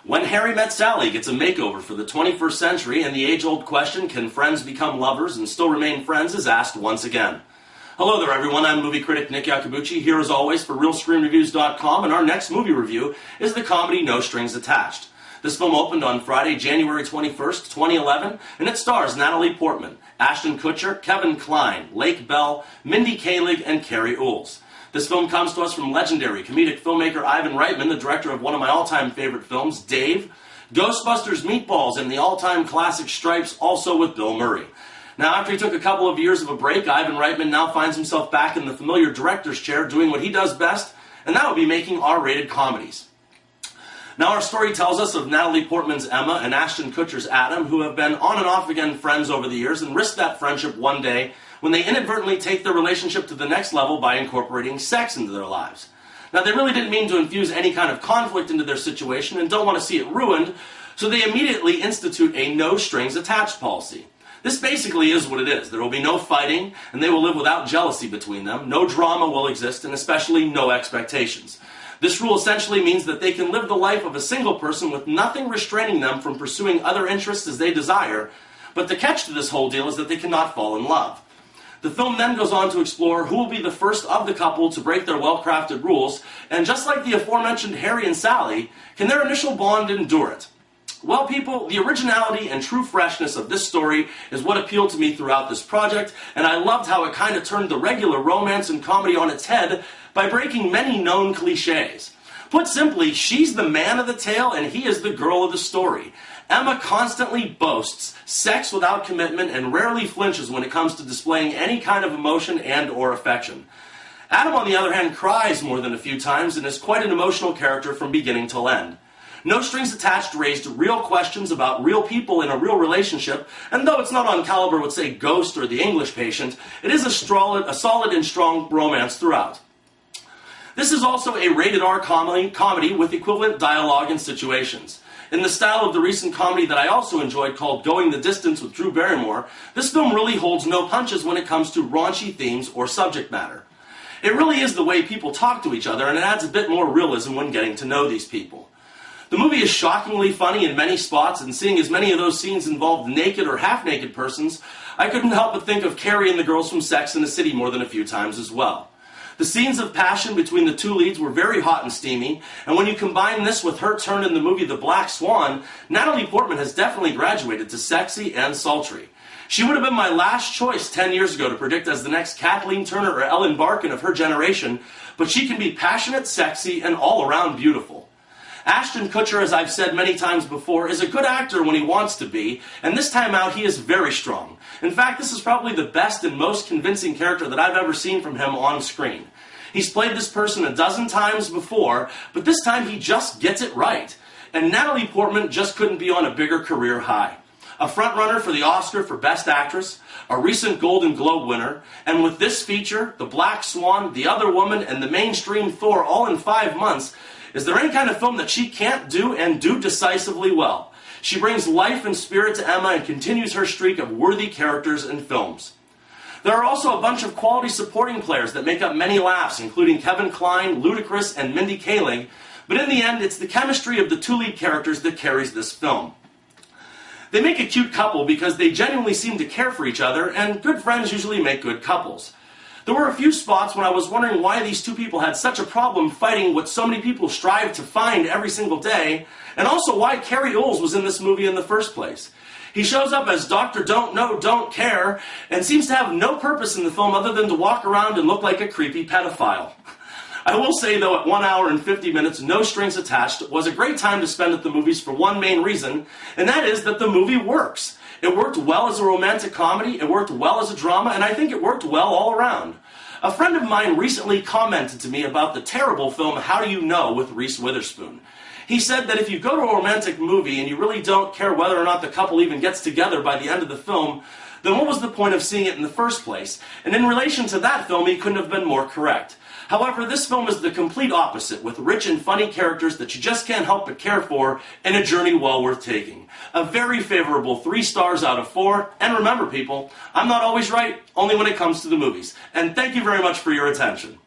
When Harry Met Sally gets a makeover for the 21st century, and the age-old question, can friends become lovers and still remain friends, is asked once again. Hello there, everyone. I'm movie critic Nick Iacubucci, here as always for RealScreenReviews.com, and our next movie review is the comedy No Strings Attached. This film opened on Friday, January 21st, 2011, and it stars Natalie Portman, Ashton Kutcher, Kevin Kline, Lake Bell, Mindy Kaling, and Carrie Ools. This film comes to us from legendary comedic filmmaker Ivan Reitman, the director of one of my all-time favorite films, Dave, Ghostbusters Meatballs, and the all-time classic Stripes, also with Bill Murray. Now, after he took a couple of years of a break, Ivan Reitman now finds himself back in the familiar director's chair doing what he does best, and that would be making R-rated comedies. Now, our story tells us of Natalie Portman's Emma and Ashton Kutcher's Adam, who have been on and off again friends over the years and risk that friendship one day when they inadvertently take their relationship to the next level by incorporating sex into their lives. Now, they really didn't mean to infuse any kind of conflict into their situation and don't want to see it ruined, so they immediately institute a no strings attached policy. This basically is what it is. There will be no fighting, and they will live without jealousy between them. No drama will exist, and especially no expectations. This rule essentially means that they can live the life of a single person with nothing restraining them from pursuing other interests as they desire, but the catch to this whole deal is that they cannot fall in love. The film then goes on to explore who will be the first of the couple to break their well-crafted rules, and just like the aforementioned Harry and Sally, can their initial bond endure it? Well, people, the originality and true freshness of this story is what appealed to me throughout this project, and I loved how it kind of turned the regular romance and comedy on its head by breaking many known cliches. Put simply, she's the man of the tale and he is the girl of the story. Emma constantly boasts sex without commitment and rarely flinches when it comes to displaying any kind of emotion and or affection. Adam, on the other hand, cries more than a few times and is quite an emotional character from beginning till end. No Strings Attached raised real questions about real people in a real relationship, and though it's not on caliber with, say, Ghost or The English Patient, it is a solid and strong romance throughout. This is also a rated R comedy with equivalent dialogue and situations. In the style of the recent comedy that I also enjoyed called Going the Distance with Drew Barrymore, this film really holds no punches when it comes to raunchy themes or subject matter. It really is the way people talk to each other, and it adds a bit more realism when getting to know these people. The movie is shockingly funny in many spots, and seeing as many of those scenes involved naked or half-naked persons, I couldn't help but think of Carrie and the girls from Sex and the City more than a few times as well. The scenes of passion between the two leads were very hot and steamy, and when you combine this with her turn in the movie The Black Swan, Natalie Portman has definitely graduated to sexy and sultry. She would have been my last choice 10 years ago to predict as the next Kathleen Turner or Ellen Barkin of her generation, but she can be passionate, sexy, and all-around beautiful. Ashton Kutcher, as I've said many times before, is a good actor when he wants to be, and this time out he is very strong. In fact, this is probably the best and most convincing character that I've ever seen from him on screen. He's played this person a dozen times before, but this time he just gets it right. And Natalie Portman just couldn't be on a bigger career high. A frontrunner for the Oscar for Best Actress, a recent Golden Globe winner, and with this feature, The Black Swan, The Other Woman, and the mainstream Thor all in 5 months, is there any kind of film that she can't do and do decisively well? She brings life and spirit to Emma and continues her streak of worthy characters in films. There are also a bunch of quality supporting players that make up many laughs, including Kevin Kline, Ludacris, and Mindy Kaling, but in the end, it's the chemistry of the two lead characters that carries this film. They make a cute couple because they genuinely seem to care for each other, and good friends usually make good couples. There were a few spots when I was wondering why these two people had such a problem fighting what so many people strive to find every single day, and also why Carrie Ools was in this movie in the first place. He shows up as Dr. Don't Know, Don't Care, and seems to have no purpose in the film other than to walk around and look like a creepy pedophile. I will say, though, at 1 hour and 50 minutes, No Strings Attached was a great time to spend at the movies for one main reason, and that is that the movie works. It worked well as a romantic comedy, it worked well as a drama, and I think it worked well all around. A friend of mine recently commented to me about the terrible film How Do You Know with Reese Witherspoon. He said that if you go to a romantic movie and you really don't care whether or not the couple even gets together by the end of the film, then what was the point of seeing it in the first place? And in relation to that film, he couldn't have been more correct. However, this film is the complete opposite, with rich and funny characters that you just can't help but care for, and a journey well worth taking. A very favorable 3 stars out of 4, and remember people, I'm not always right, only when it comes to the movies. And thank you very much for your attention.